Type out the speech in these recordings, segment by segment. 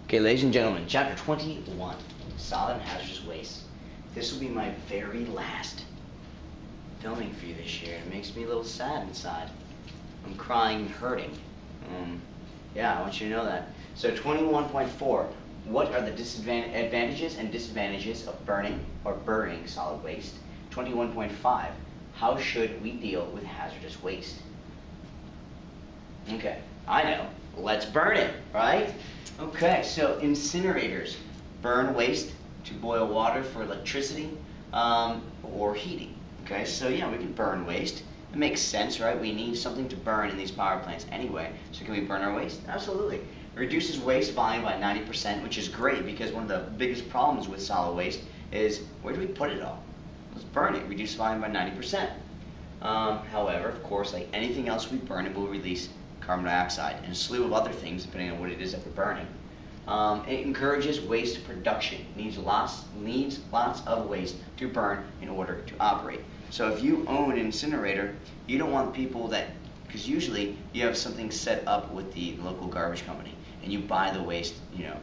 Okay, ladies and gentlemen, chapter 21, solid and hazardous waste. This will be my very last filming for you this year. It makes me a little sad inside. I'm crying and hurting. Yeah, I want you to know that. So 21.4, what are the advantages and disadvantages of burning or burying solid waste? 21.5, how should we deal with hazardous waste? Okay, I know. Let's burn it, right? Okay, so incinerators burn waste to boil water for electricity or heating. Okay, so yeah, we can burn waste. It makes sense, right? We need something to burn in these power plants anyway. So can we burn our waste? Absolutely. It reduces waste volume by 90%, which is great because one of the biggest problems with solid waste is where do we put it all? Let's burn it. Reduce volume by 90%. However, of course, like anything else we burn, it will release carbon dioxide and a slew of other things depending on what it is that we're burning. It encourages waste production. It needs lots of waste to burn in order to operate. So if you own an incinerator, you don't want people that, because usually you have something set up with the local garbage company and you buy the waste,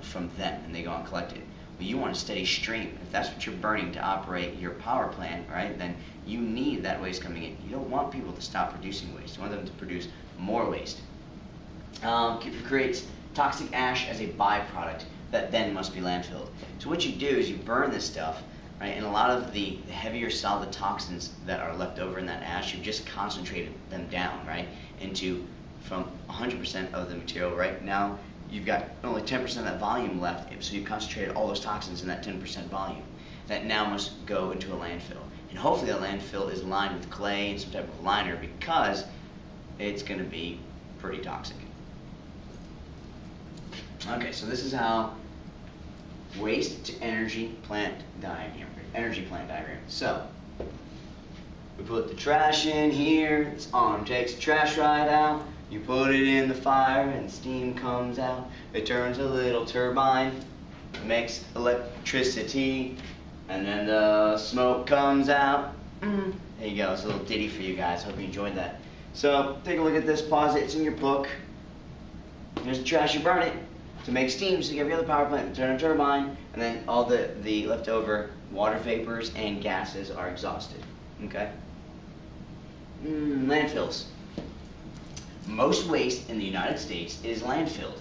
from them and they go and collect it. But you want a steady stream. If that's what you're burning to operate your power plant, right, then you need that waste coming in. You don't want people to stop producing waste. You want them to produce more waste. It creates toxic ash as a byproduct that then must be landfilled. So what you do is you burn this stuff, right, and a lot of the heavier solid toxins that are left over in that ash, you've just concentrated them down, right, into from 100% of the material. Right now, you've got only 10% of that volume left, so you've concentrated all those toxins in that 10% volume. That now must go into a landfill. And hopefully the landfill is lined with clay and some type of liner because it's going to be pretty toxic. Okay, so this is how waste to energy plant diagram. So we put the trash in here. This arm takes the trash right out. You put it in the fire and steam comes out. It turns a little turbine, makes electricity, and then the smoke comes out. There you go. It's a little ditty for you guys. Hope you enjoyed that. So take a look at this. Pause it. It's in your book. Here's the trash. You burn it to make steam, so you have your other power plant, turn a turbine, and then all the leftover water vapors and gases are exhausted. Okay? Landfills. Most waste in the United States is landfilled.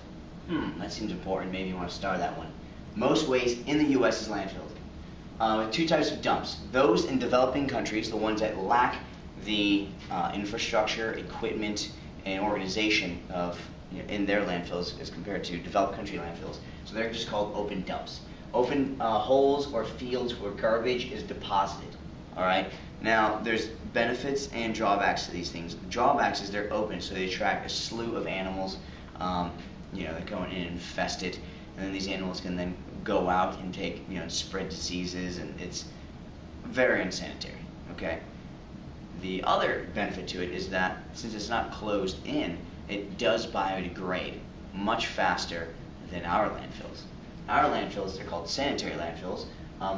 That seems important. Maybe you want to start that one. Most waste in the U.S. is landfilled. With two types of dumps. Those in developing countries, the ones that lack the infrastructure, equipment, and organization of in their landfills as compared to developed country landfills. So they're just called open dumps. Open holes or fields where garbage is deposited. All right. Now there's benefits and drawbacks to these things. The drawbacks is they're open, so they attract a slew of animals. That go in and infest it, and then these animals can then go out and take, spread diseases, and it's very unsanitary. Okay. The other benefit to it is that since it's not closed in, it does biodegrade much faster than our landfills. Our landfills, they're called sanitary landfills.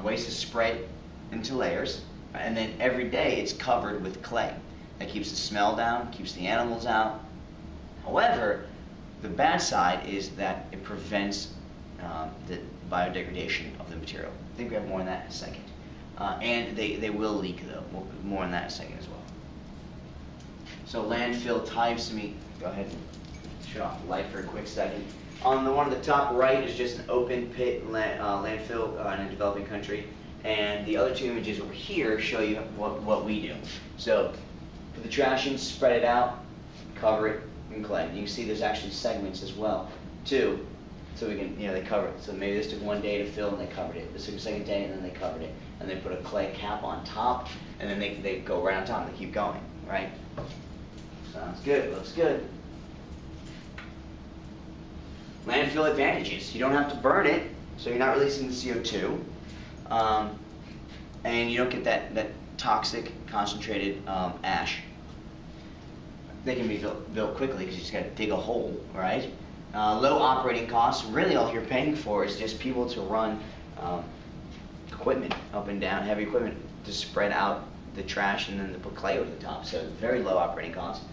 Waste is spread into layers, and then every day it's covered with clay. That keeps the smell down, keeps the animals out. However, the bad side is that it prevents the biodegradation of the material. I think we have more on that in a second. And they will leak, though. We'll put more on that in a second as well. So landfill types, let me go ahead and shut off the light for a quick second. On the one at the top right is just an open pit landfill in a developing country. And the other two images over here show you what we do. So put the trash in, spread it out, cover it in clay. You can see there's actually segments as well, too. So we can, they cover it. So maybe this took one day to fill and they covered it. This took a second day and then they covered it. And they put a clay cap on top and then they go right on top and they keep going, right? Sounds good, looks good. Landfill advantages. You don't have to burn it, so you're not releasing the CO2. And you don't get that toxic, concentrated ash. They can be built quickly because you just got to dig a hole, right? Low operating costs. Really all you're paying for is just people to run equipment up and down, heavy equipment to spread out the trash and then to put clay over the top. So very low operating costs.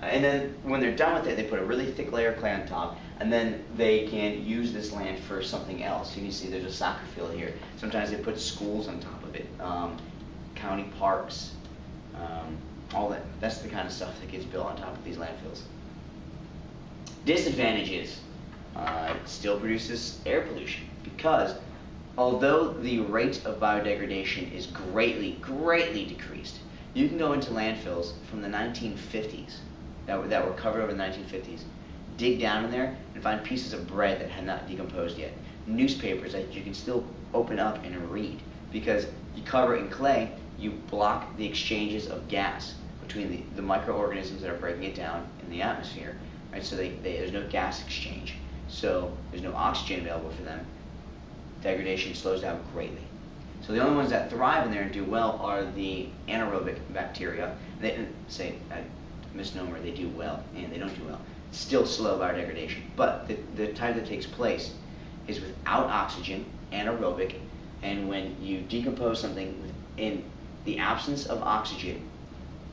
And then when they're done with it, they put a really thick layer of clay on top. and then they can use this land for something else. You can see there's a soccer field here. Sometimes they put schools on top of it, county parks, all that. That's the kind of stuff that gets built on top of these landfills. Disadvantages. It still produces air pollution because although the rate of biodegradation is greatly decreased, you can go into landfills from the 1950s that were covered over the 1950s, dig down in there and find pieces of bread that had not decomposed yet, newspapers that you can still open up and read, because you cover it in clay, you block the exchanges of gas between the microorganisms that are breaking it down in the atmosphere, right? So there's no gas exchange. So there's no oxygen available for them. Degradation slows down greatly. So the only ones that thrive in there and do well are the anaerobic bacteria. They say, misnomer, they do well, and they don't do well. It's still slow biodegradation. But the type that takes place is without oxygen, anaerobic, and when you decompose something in the absence of oxygen,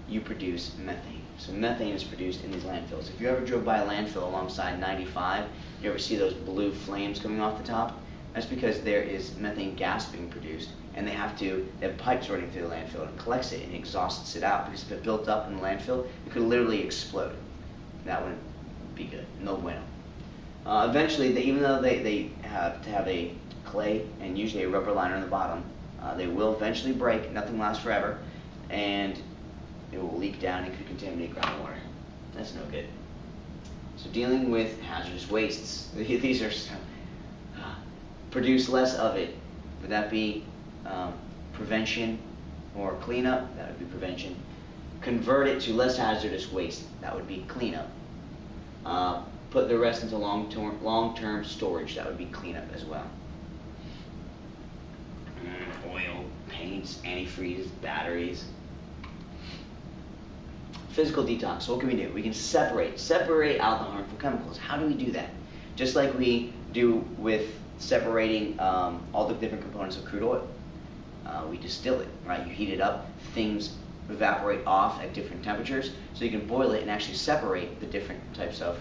you produce methane. So methane is produced in these landfills. If you ever drove by a landfill alongside 95, you ever see those blue flames coming off the top? That's because there is methane gas being produced, and they have pipes running through the landfill, and it collects it and exhausts it out, because if it built up in the landfill, it could literally explode. That wouldn't be good. No bueno. Eventually, even though they have to have a clay and usually a rubber liner on the bottom, they will eventually break. Nothing lasts forever, and it will leak down and could contaminate groundwater. That's no good. So dealing with hazardous wastes, these are produce less of it. Would that be prevention or cleanup? That would be prevention. Convert it to less hazardous waste. That would be cleanup. Put the rest into long-term storage. That would be cleanup as well. Oil, paints, antifreeze, batteries. Physical detox. So what can we do? We can separate out the harmful chemicals. How do we do that? Just like we do with separating all the different components of crude oil. We distill it, right? You heat it up, things evaporate off at different temperatures, so you can boil it and actually separate the different types of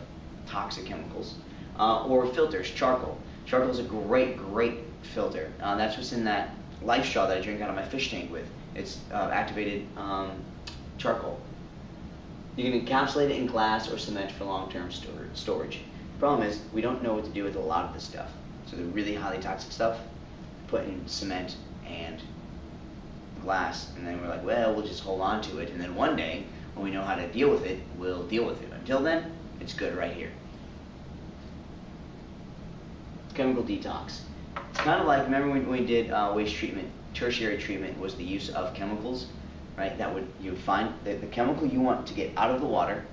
toxic chemicals. Or filters, charcoal. Charcoal is a great filter. That's what's in that life straw that I drink out of my fish tank with. It's activated charcoal. You can encapsulate it in glass or cement for long-term storage. The problem is we don't know what to do with a lot of this stuff. So the really highly toxic stuff, put in cement and glass, and then we're like, well, we'll just hold on to it, and then one day, when we know how to deal with it, we'll deal with it. Until then, it's good right here. Chemical detox. It's kind of like, remember when we did waste treatment, tertiary treatment was the use of chemicals, right? You would find the chemical you want to get out of the water,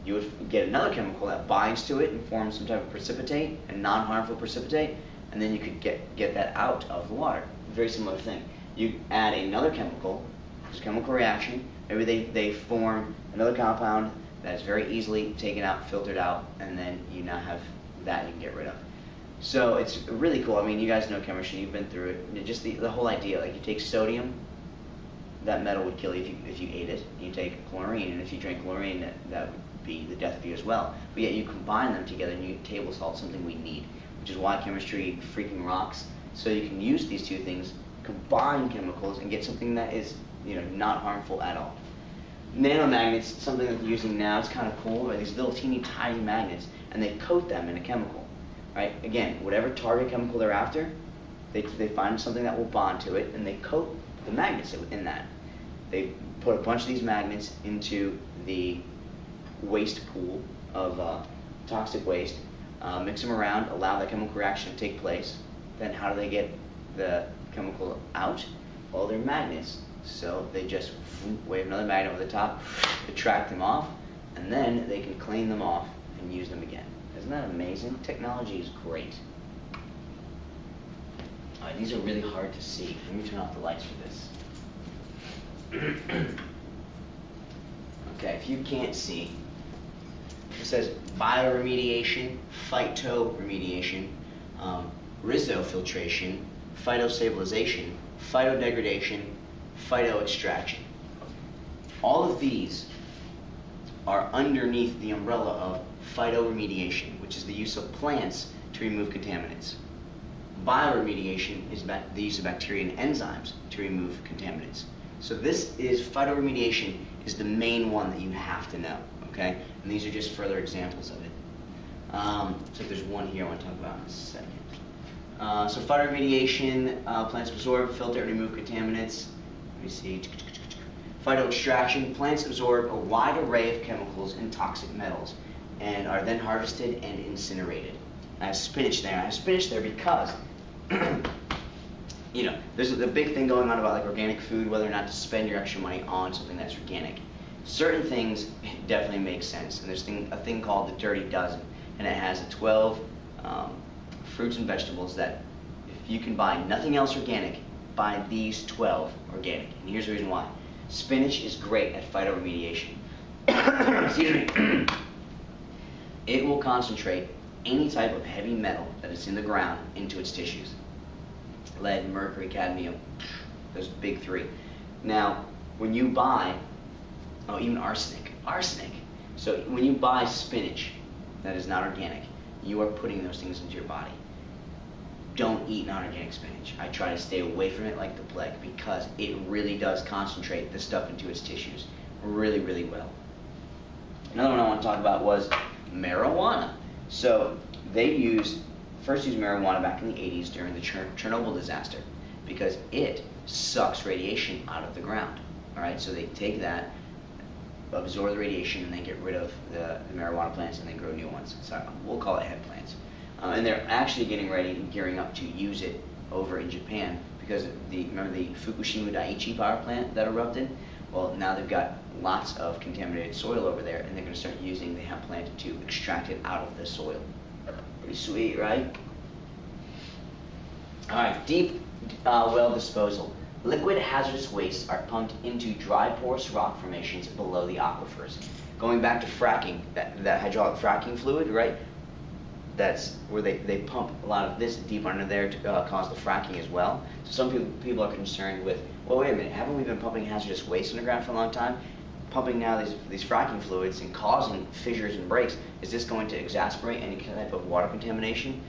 you would get another chemical that binds to it and forms some type of precipitate, a non-harmful precipitate, and then you could get that out of the water. Very similar thing. You add another chemical, there's a chemical reaction, maybe they form another compound that is very easily taken out, filtered out, and then you now have that you can get rid of. So it's really cool. I mean, you guys know chemistry, you've been through it. Just the whole idea, like you take sodium, that metal would kill you if you ate it. You take chlorine, and if you drank chlorine, that would be the death of you as well. But yet you combine them together and you get table salt, something we need, which is why chemistry freaking rocks. So you can use these two things, combine chemicals, and get something that is, not harmful at all. Nanomagnets, something that they're using now, it's kind of cool, right? These little teeny tiny magnets, and they coat them in a chemical, right? Again, whatever target chemical they're after, they find something that will bond to it, and they coat the magnets in that. They put a bunch of these magnets into the waste pool of toxic waste, mix them around, allow the chemical reaction to take place. Then how do they get the chemical out? Well, they're magnets. So they just wave another magnet over the top, attract them off, and then they can clean them off and use them again. Isn't that amazing? Technology is great. All right, these are really hard to see. Let me turn off the lights for this. Okay, if you can't see, it says bioremediation, phytoremediation, rhizofiltration, phytostabilization, phytodegradation, phytoextraction. All of these are underneath the umbrella of phytoremediation, which is the use of plants to remove contaminants. Bioremediation is the use of bacteria and enzymes to remove contaminants. So phytoremediation is the main one that you have to know, okay? And these are just further examples of it. So there's one here I want to talk about in a second. So phytoremediation, plants absorb, filter, and remove contaminants. Let me see. Phytoextraction, plants absorb a wide array of chemicals and toxic metals and are then harvested and incinerated. I have spinach there. I have spinach there because you know, there's a big thing going on about like organic food, whether or not to spend your extra money on something that's organic. Certain things definitely make sense, and there's a thing called the Dirty Dozen, and it has 12 fruits and vegetables that if you can buy nothing else organic, buy these 12 organic. And here's the reason why. Spinach is great at phytoremediation. Excuse me. It will concentrate any type of heavy metal that is in the ground into its tissues. Lead, mercury, cadmium, those big three. Now, when you buy, even arsenic. So when you buy spinach that is not organic, you are putting those things into your body. Don't eat non-organic spinach. I try to stay away from it like the plague because it really does concentrate the stuff into its tissues really, really well. Another one I want to talk about was marijuana. So they first used marijuana back in the 80s during the Chernobyl disaster because it sucks radiation out of the ground. All right, so they take that, absorb the radiation, and then get rid of the marijuana plants and then grow new ones. So we'll call it hemp plants. And they're actually getting ready and gearing up to use it over in Japan because remember the Fukushima Daiichi power plant that erupted? Well, now they've got lots of contaminated soil over there, and they're going to start using the hemp plant to extract it out of the soil. Pretty sweet, right? All right, deep well disposal. Liquid hazardous wastes are pumped into dry porous rock formations below the aquifers. Going back to fracking, that hydraulic fracking fluid, right? That's where they pump a lot of this deep under there to cause the fracking as well. So some people are concerned with, well, wait a minute, haven't we been pumping hazardous waste underground for a long time? Pumping now these fracking fluids and causing fissures and breaks, is this going to exacerbate any type of water contamination?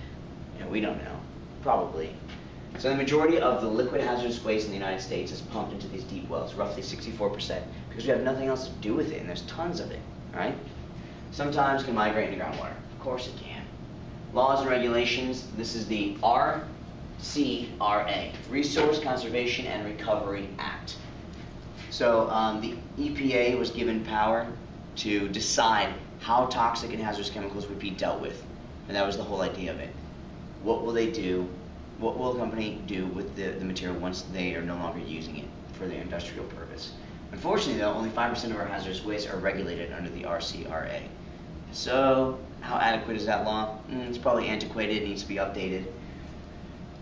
You know, we don't know. Probably. So the majority of the liquid hazardous waste in the United States is pumped into these deep wells, roughly 64%, because we have nothing else to do with it, and there's tons of it, right? Sometimes it can migrate into groundwater. Of course it can. Laws and regulations, this is the RCRA, Resource Conservation and Recovery Act. So the EPA was given power to decide how toxic and hazardous chemicals would be dealt with, and that was the whole idea of it. What will they do? What will the company do with the material once they are no longer using it for their industrial purpose? Unfortunately, though, only 5% of our hazardous waste are regulated under the RCRA. So, how adequate is that law? It's probably antiquated, it needs to be updated.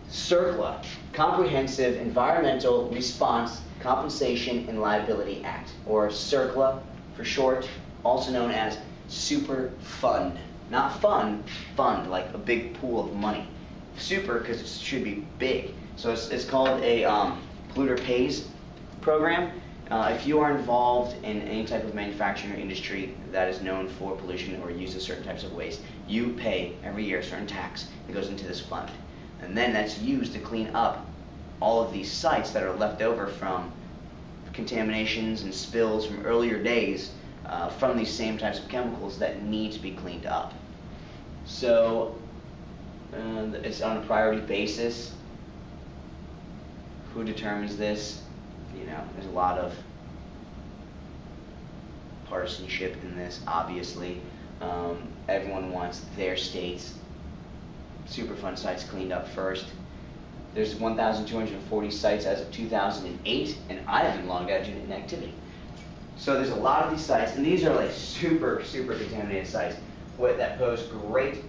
CERCLA, Comprehensive Environmental Response, Compensation and Liability Act, or CERCLA for short, also known as Super Fund. Not fun, fund, like a big pool of money. Super, because it should be big. So it's called a polluter pays program. If you are involved in any type of manufacturing or industry that is known for pollution or uses certain types of waste, you pay every year a certain tax that goes into this fund. And then that's used to clean up all of these sites that are left over from contaminations and spills from earlier days from these same types of chemicals that need to be cleaned up. So it's on a priority basis. Who determines this? You know, there's a lot of partisanship in this, obviously. Everyone wants their state's Superfund sites cleaned up first. There's 1,240 sites as of 2008, and I haven't logged out due to inactivity. So there's a lot of these sites, and these are like super contaminated sites that pose great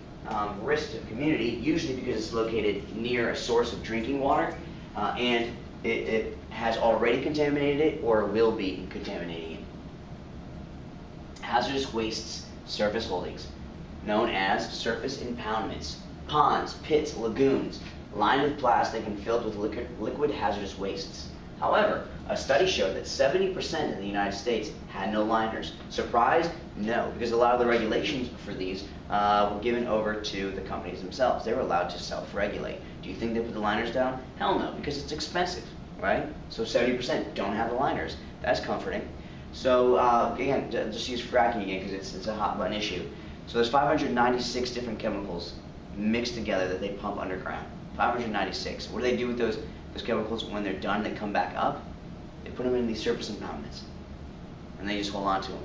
risk to the community, usually because it's located near a source of drinking water, and it has already contaminated it or will be contaminating it. Hazardous wastes surface holdings, known as surface impoundments, ponds, pits, lagoons, lined with plastic and filled with liquid hazardous wastes. However, a study showed that 70% in the United States had no liners. Surprised? No, because a lot of the regulations for these were given over to the companies themselves. They were allowed to self-regulate. Do you think they put the liners down? Hell no, because it's expensive, right? So 70% don't have the liners. That's comforting. So again, just use fracking again because it's a hot button issue. So there's 596 different chemicals mixed together that they pump underground. 596. What do they do with those chemicals when they're done? They come back up. They put them in these surface impoundments, and they just hold on to them.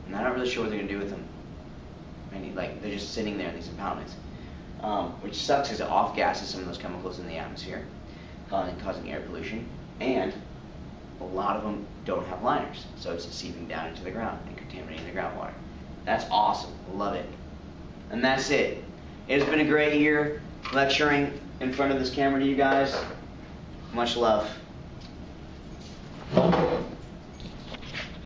And I'm not really sure what they're going to do with them. Like they're just sitting there in these impoundments, which sucks because it off-gasses some of those chemicals in the atmosphere, causing air pollution. And a lot of them don't have liners, so it's seeping down into the ground and contaminating the groundwater. That's awesome. Love it. And that's it. It has been a great year lecturing in front of this camera to you guys. Much love.